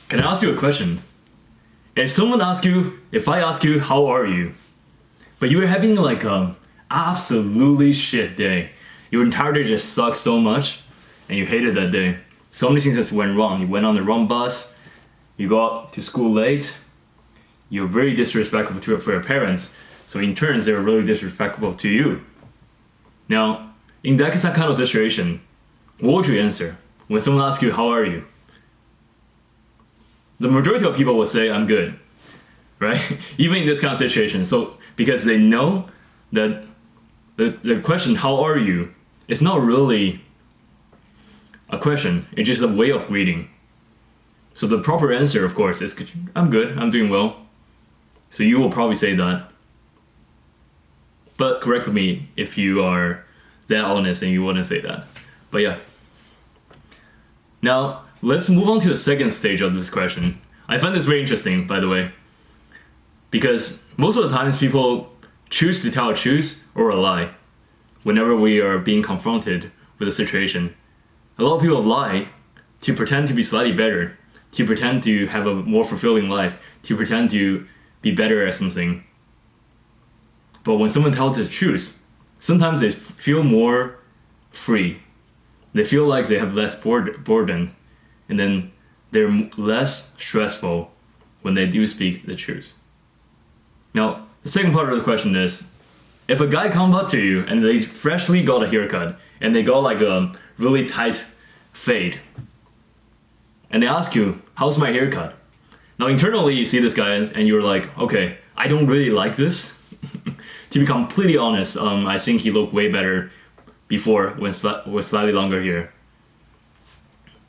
Can I ask you a question? If I ask you, how are you? But you were having like a absolutely shit day. Your entire day just sucked so much, and you hated that day. So many things just went wrong. You went on the wrong bus. You got to school late. You're very disrespectful for your parents. So in turn, they were really disrespectful to you. Now, in that kind of situation, what would you answer when someone asks you, how are you? The majority of people will say, I'm good, right? Even in this kind of situation. So, because they know that the question, how are you, is not really a question. It's just a way of greeting. So the proper answer, of course, is, I'm good, I'm doing well. So you will probably say that. But correct me if you are that honest and you wouldn't say that. But yeah. Now, let's move on to the second stage of this question. I find this very interesting, by the way, because most of the times people choose to tell a truth or a lie whenever we are being confronted with a situation. A lot of people lie to pretend to be slightly better, to pretend to have a more fulfilling life, to pretend to be better at something. But when someone tells the truth, sometimes they feel more free. They feel like they have less burden, and then they're less stressful when they do speak the truth. Now, the second part of the question is, if a guy comes up to you and they freshly got a haircut, and they got like a really tight fade, and they ask you, how's my haircut? Now internally you see this guy and you're like, okay, I don't really like this. To be completely honest, I think he looked way better before with slightly longer hair.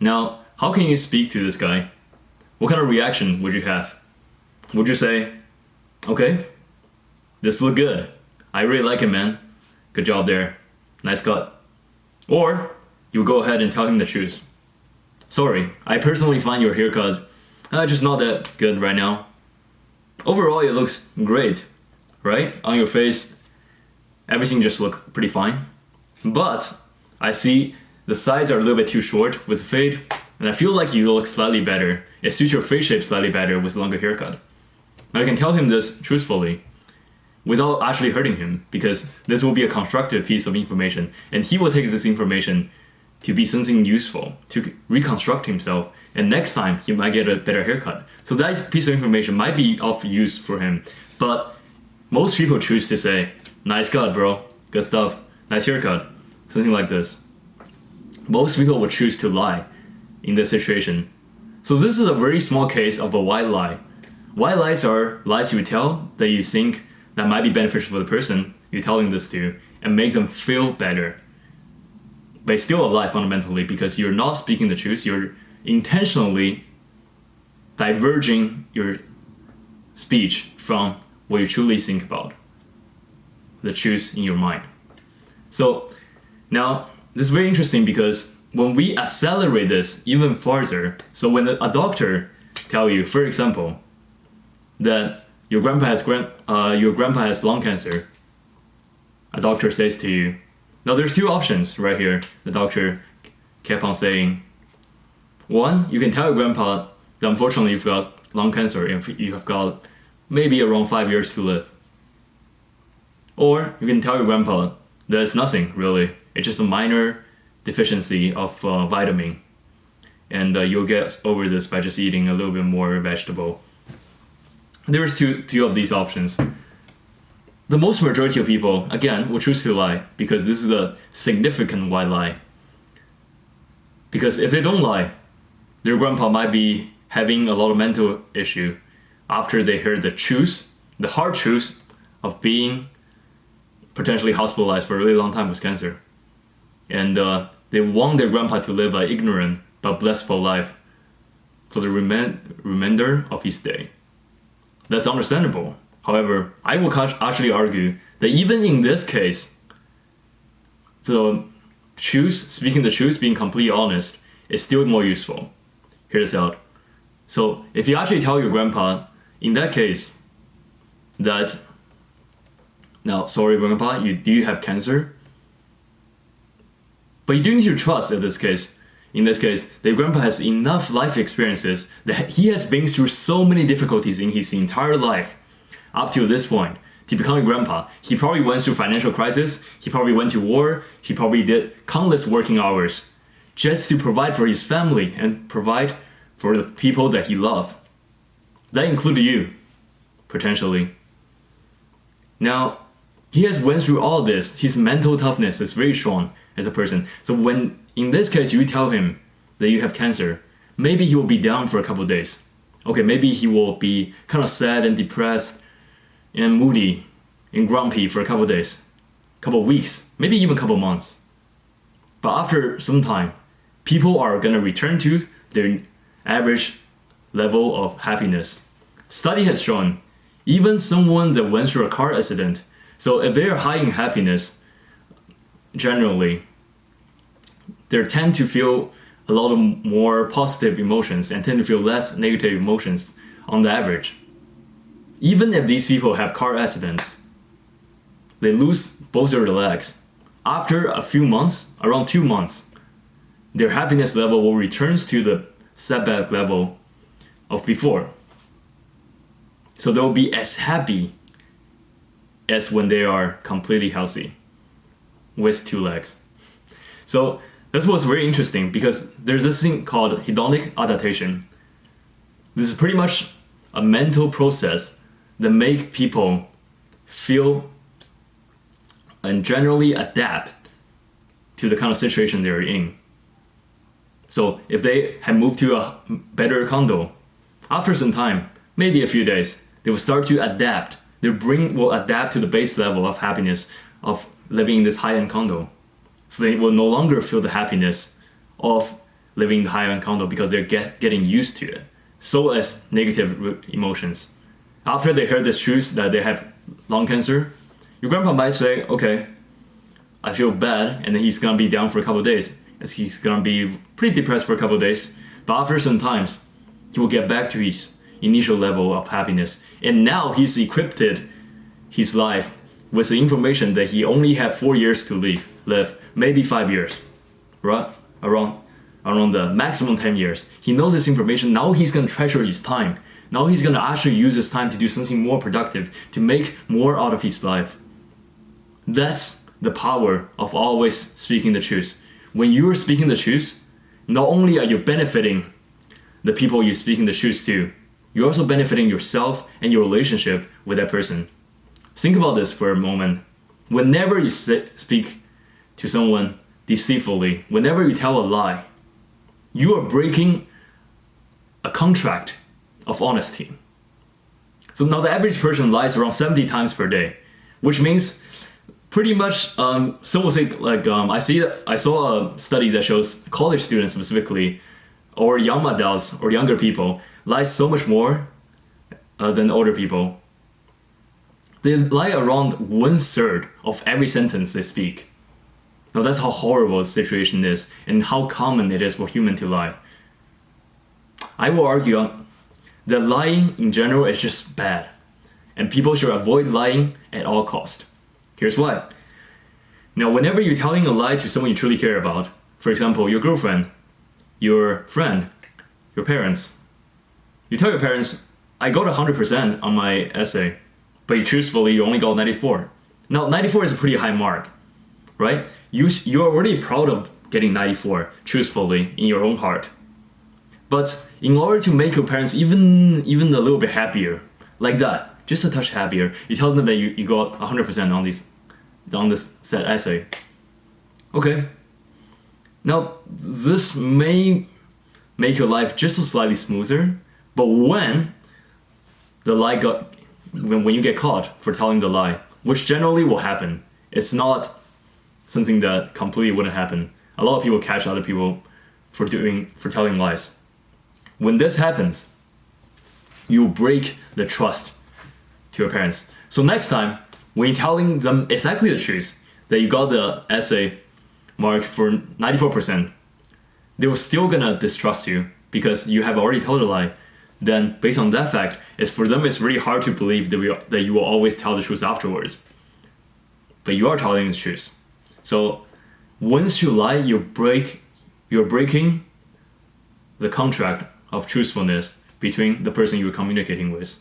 Now, how can you speak to this guy? What kind of reaction would you have? Would you say, okay, this look good. I really like it, man. Good job there. Nice cut. Or you go ahead and tell him the truth. Sorry, I personally find your haircut just not that good right now. Overall, it looks great, right? On your face, everything just look pretty fine. But I see the sides are a little bit too short with the fade, and I feel like you look slightly better. It suits your face shape slightly better with longer haircut. I can tell him this truthfully without actually hurting him, because this will be a constructive piece of information, and he will take this information to be something useful, to reconstruct himself, and next time he might get a better haircut. So that piece of information might be of use for him, but most people choose to say, nice cut, bro, good stuff, nice haircut, something like this. Most people would choose to lie in this situation. So this is a very small case of a white lie. White lies are lies you tell that you think that might be beneficial for the person you're telling this to and makes them feel better. But it's still a lie fundamentally, because you're not speaking the truth, you're intentionally diverging your speech from what you truly think about, the truth in your mind. So now, this is very interesting because when we accelerate this even further, so when a doctor tell you, for example, that your grandpa has lung cancer, a doctor says to you, now there's two options right here. The doctor kept on saying, one, you can tell your grandpa that unfortunately you've got lung cancer and you have got maybe around 5 years to live. Or you can tell your grandpa that it's nothing really. It's just a minor deficiency of vitamin. And you'll get over this by just eating a little bit more vegetable. There's two of these options. The most majority of people, again, will choose to lie because this is a significant white lie. Because if they don't lie, their grandpa might be having a lot of mental issue after they heard the truth, the hard truth of being potentially hospitalized for a really long time with cancer. And they want their grandpa to live an ignorant but blissful life for the remainder of his day. That's understandable. However, I will actually argue that even in this case, the truth, speaking the truth, being completely honest, is still more useful. Hear this out. So if you actually tell your grandpa, in that case, that, now, sorry grandpa, do you have cancer? But you do need to trust in this case. in this case, the grandpa has enough life experiences that he has been through so many difficulties in his entire life up to this point to become a grandpa. He probably went through financial crisis, he probably went to war, he probably did countless working hours just to provide for his family and provide for the people that he loved. That included you, potentially. Now, he has went through all this. His mental toughness is very strong as a person. So when, in this case, you tell him that you have cancer, maybe he will be down for a couple of days. Okay, maybe he will be kind of sad and depressed and moody and grumpy for a couple of days, couple of weeks, maybe even a couple of months. But after some time, people are going to return to their average level of happiness. Study has shown even someone that went through a car accident, so if they're high in happiness, generally, they tend to feel a lot of more positive emotions and tend to feel less negative emotions on the average. Even if these people have car accidents, they lose both their legs. After a few months, around 2 months, their happiness level will return to the setback level of before. So they'll be as happy as when they are completely healthy with 2 legs. So this was very interesting because there's this thing called hedonic adaptation. This is pretty much a mental process that make people feel and generally adapt to the kind of situation they're in. So if they have moved to a better condo, after some time, maybe a few days, they will start to adapt. Their brain will adapt to the base level of happiness of living in this high-end condo. So they will no longer feel the happiness of living in the high-end condo because they're getting used to it. So as negative emotions. After they heard this truth that they have lung cancer, your grandpa might say, okay, I feel bad, and then he's gonna be down for a couple of days, as he's gonna be pretty depressed for a couple of days. But after some times, he will get back to his initial level of happiness. And now he's equipped his life with the information that he only have 4 years to live, maybe 5 years, right? Around the maximum 10 years. He knows this information. Now he's gonna treasure his time. Now he's gonna actually use his time to do something more productive, to make more out of his life. That's the power of always speaking the truth. When you're speaking the truth, not only are you benefiting the people you're speaking the truth to, you're also benefiting yourself and your relationship with that person. Think about this for a moment. Whenever you speak to someone deceitfully, whenever you tell a lie, you are breaking a contract of honesty. So now the average person lies around 70 times per day, which means pretty much, some will say, like, I saw a study that shows college students specifically, or young adults or younger people, lie so much more than older people. They lie around 1/3 of every sentence they speak. Now that's how horrible the situation is and how common it is for humans to lie. I will argue that lying in general is just bad, and people should avoid lying at all costs. Here's why. Now, whenever you're telling a lie to someone you truly care about, for example, your girlfriend, your friend, your parents, you tell your parents, I got 100% on my essay, but truthfully, you only got 94. Now, 94 is a pretty high mark, right? You're already proud of getting 94, truthfully, in your own heart. But in order to make your parents even a little bit happier, like that, just a touch happier, you tell them that you got 100% on this said essay. Okay. Now, this may make your life just so slightly smoother, but when you get caught for telling the lie, which generally will happen, it's not something that completely wouldn't happen. A lot of people catch other people for telling lies. When this happens, you break the trust to your parents. So next time, when you're telling them exactly the truth, that you got the essay mark for 94%, they were still gonna distrust you because you have already told a lie. Then based on that fact, it's really hard to believe that you will always tell the truth afterwards. But you are telling the truth. So once you lie, you break you're breaking the contract of truthfulness between the person you're communicating with.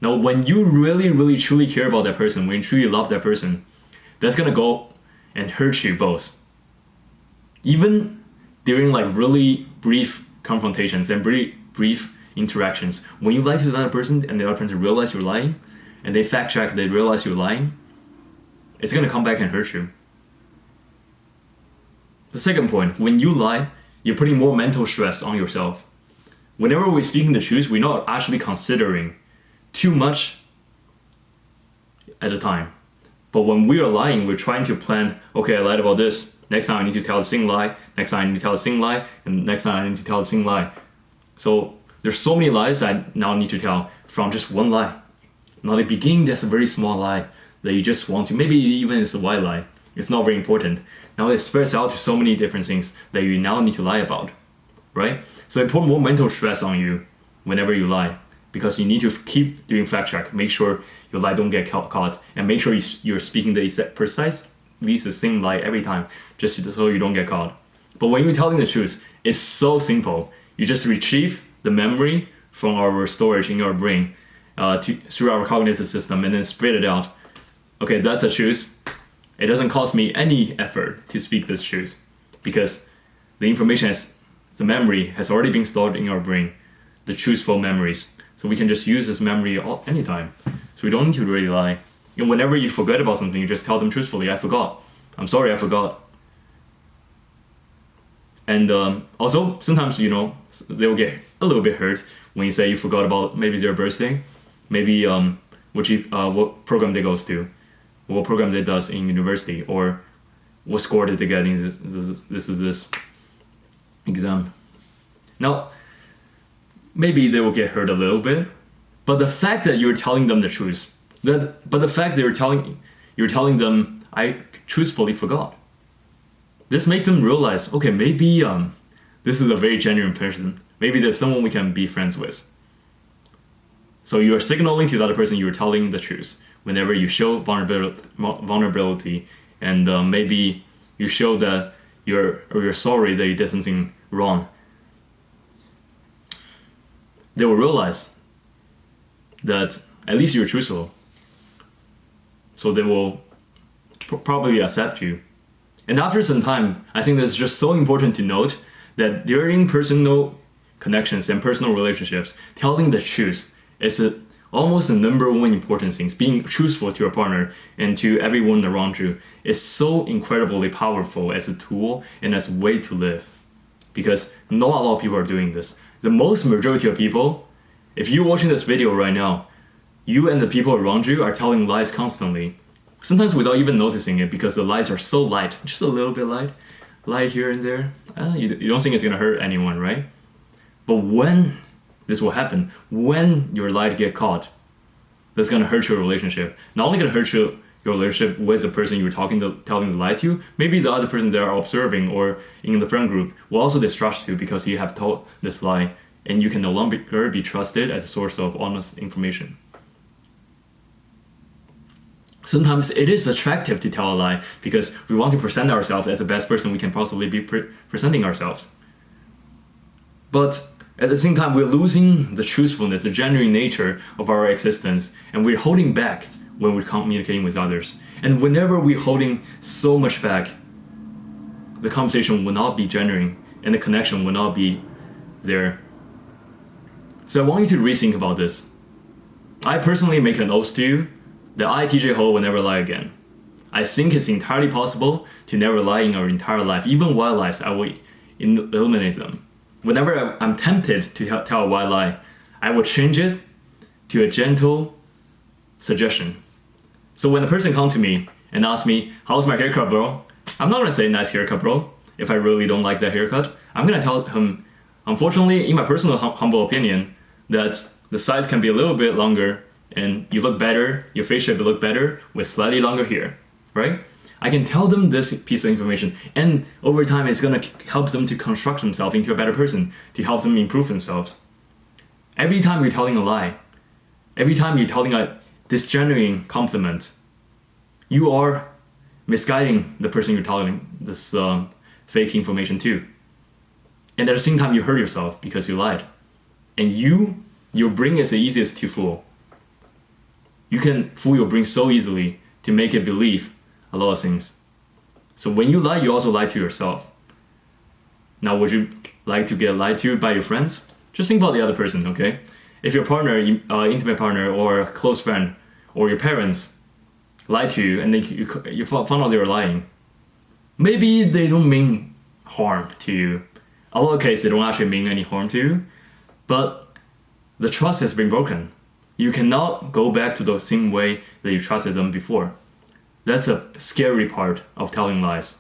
Now, when you really, really, truly care about that person, when you truly love that person, that's gonna go and hurt you both. Even during like really brief confrontations and brief interactions, when you lie to the other person and the other person realize you're lying, and they fact check, they realize you're lying, it's gonna come back and hurt you. The second point, when you lie, you're putting more mental stress on yourself. Whenever we're speaking the truth, we're not actually considering too much at a time. But when we are lying, we're trying to plan, okay, I lied about this. Next time I need to tell the same lie. Next time I need to tell the same lie. And next time I need to tell the same lie. So there's so many lies I now need to tell from just one lie. Now at the beginning, that's a very small lie that you just want to, maybe even it's a white lie. It's not very important. Now it spreads out to so many different things that you now need to lie about, right? So it put more mental stress on you whenever you lie, because you need to keep doing fact check, make sure your lie don't get caught, and make sure you're speaking precisely the same lie every time, just so you don't get caught. But when you're telling the truth, it's so simple. You just retrieve the memory from our storage in your brain through our cognitive system and then spit it out. Okay, that's the truth. It doesn't cost me any effort to speak this truth because the information the memory has already been stored in our brain, the truthful memories. So we can just use this memory anytime. So we don't need to really lie. And whenever you forget about something, you just tell them truthfully, I forgot. I'm sorry, I forgot. And also, sometimes, they'll get a little bit hurt when you say you forgot about maybe their birthday, maybe what program they goes to, what program they does in university, or what score did they get in this exam. Now, maybe they will get hurt a little bit, but the fact that you're telling them the truth, the fact that you're telling them, I truthfully forgot, this makes them realize, okay, maybe this is a very genuine person. Maybe there's someone we can be friends with. So you are signaling to the other person you're telling the truth whenever you show vulnerability, and maybe you show that you're sorry that you did something wrong. They will realize that at least you're truthful. So they will probably accept you. And after some time, I think it's just so important to note that during personal connections and personal relationships, telling the truth is almost the number one important thing. Being truthful to your partner and to everyone around you is so incredibly powerful as a tool and as a way to live. Because not a lot of people are doing this. The majority of people, if you're watching this video right now, you and the people around you are telling lies constantly. Sometimes without even noticing it, because the lies are so light, just a little bit light, lie here and there. You don't think it's gonna hurt anyone, right? But when this will happen, when your lie get caught, that's gonna hurt your relationship. Not only gonna hurt your relationship with the person you're telling the lie to, maybe the other person they are observing or in the friend group will also distrust you because you have told this lie, and you can no longer be trusted as a source of honest information. Sometimes it is attractive to tell a lie because we want to present ourselves as the best person we can possibly be presenting ourselves. But at the same time, we're losing the truthfulness, the genuine nature of our existence, and we're holding back when we're communicating with others. And whenever we're holding so much back, the conversation will not be genuine and the connection will not be there. So I want you to rethink about this. I personally make an oath to you that I, TJ Ho, will never lie again. I think it's entirely possible to never lie in our entire life. Even white lies, I will eliminate them. Whenever I'm tempted to tell a white lie, I will change it to a gentle suggestion. So when a person comes to me and asks me, how's my haircut, bro? I'm not gonna say nice haircut, bro, if I really don't like that haircut. I'm gonna tell him, unfortunately, in my personal humble opinion, that the sides can be a little bit longer and you look better, your face shape will look better with slightly longer hair, right? I can tell them this piece of information, and over time it's gonna help them to construct themselves into a better person, to help them improve themselves. Every time you're telling a lie, every time you're telling a disgenuine compliment, you are misguiding the person you're telling this fake information to. And at the same time, you hurt yourself because you lied. And your brain is the easiest to fool. You can fool your brain so easily to make it believe a lot of things. So when you lie, you also lie to yourself. Now, would you like to get lied to by your friends? Just think about the other person, okay? If your partner, intimate partner, or a close friend, or your parents lie to you, and then you found out they were lying, maybe they don't mean harm to you. A lot of cases, they don't actually mean any harm to you, but the trust has been broken. You cannot go back to the same way that you trusted them before. That's the scary part of telling lies.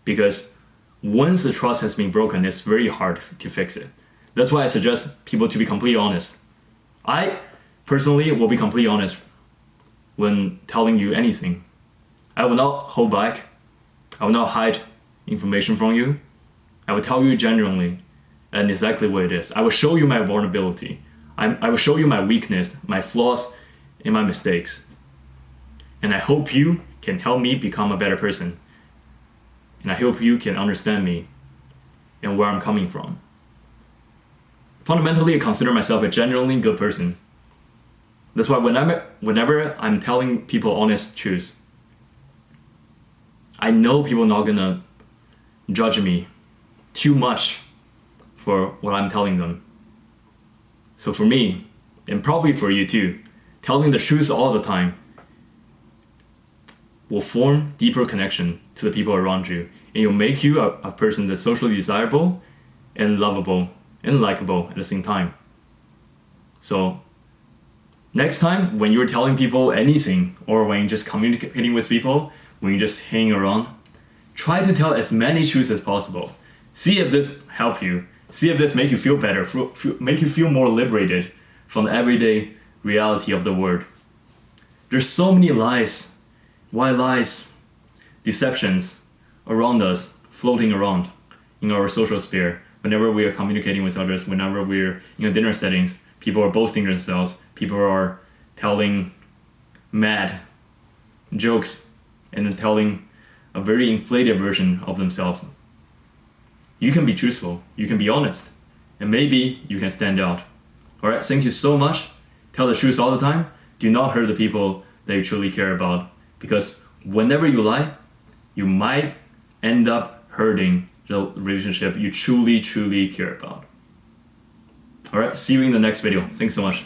Because once the trust has been broken, it's very hard to fix it. That's why I suggest people to be completely honest. I personally will be completely honest when telling you anything. I will not hold back. I will not hide information from you. I will tell you genuinely and exactly what it is. I will show you my vulnerability. I will show you my weakness, my flaws, and my mistakes. And I hope you can help me become a better person. And I hope you can understand me and where I'm coming from. Fundamentally, I consider myself a genuinely good person. That's why whenever I'm telling people honest truths, I know people are not gonna judge me too much for what I'm telling them. So for me, and probably for you too, telling the truth all the time will form deeper connection to the people around you, and it'll make you a person that's socially desirable and lovable and likable at the same time. So next time when you're telling people anything, or when you're just communicating with people, when you're just hanging around, try to tell as many truths as possible. See if this helps you. See if this makes you feel better, make you feel more liberated from the everyday reality of the world. There's so many lies, white lies, deceptions around us, floating around in our social sphere. Whenever we are communicating with others, whenever we're in a dinner settings, people are boasting themselves, people are telling mad jokes and then telling a very inflated version of themselves. You can be truthful, you can be honest, and maybe you can stand out. Alright, thank you so much. Tell the truth all the time. Do not hurt the people that you truly care about, because whenever you lie, you might end up hurting the relationship you truly care about. Alright, see you in the next video. Thanks so much.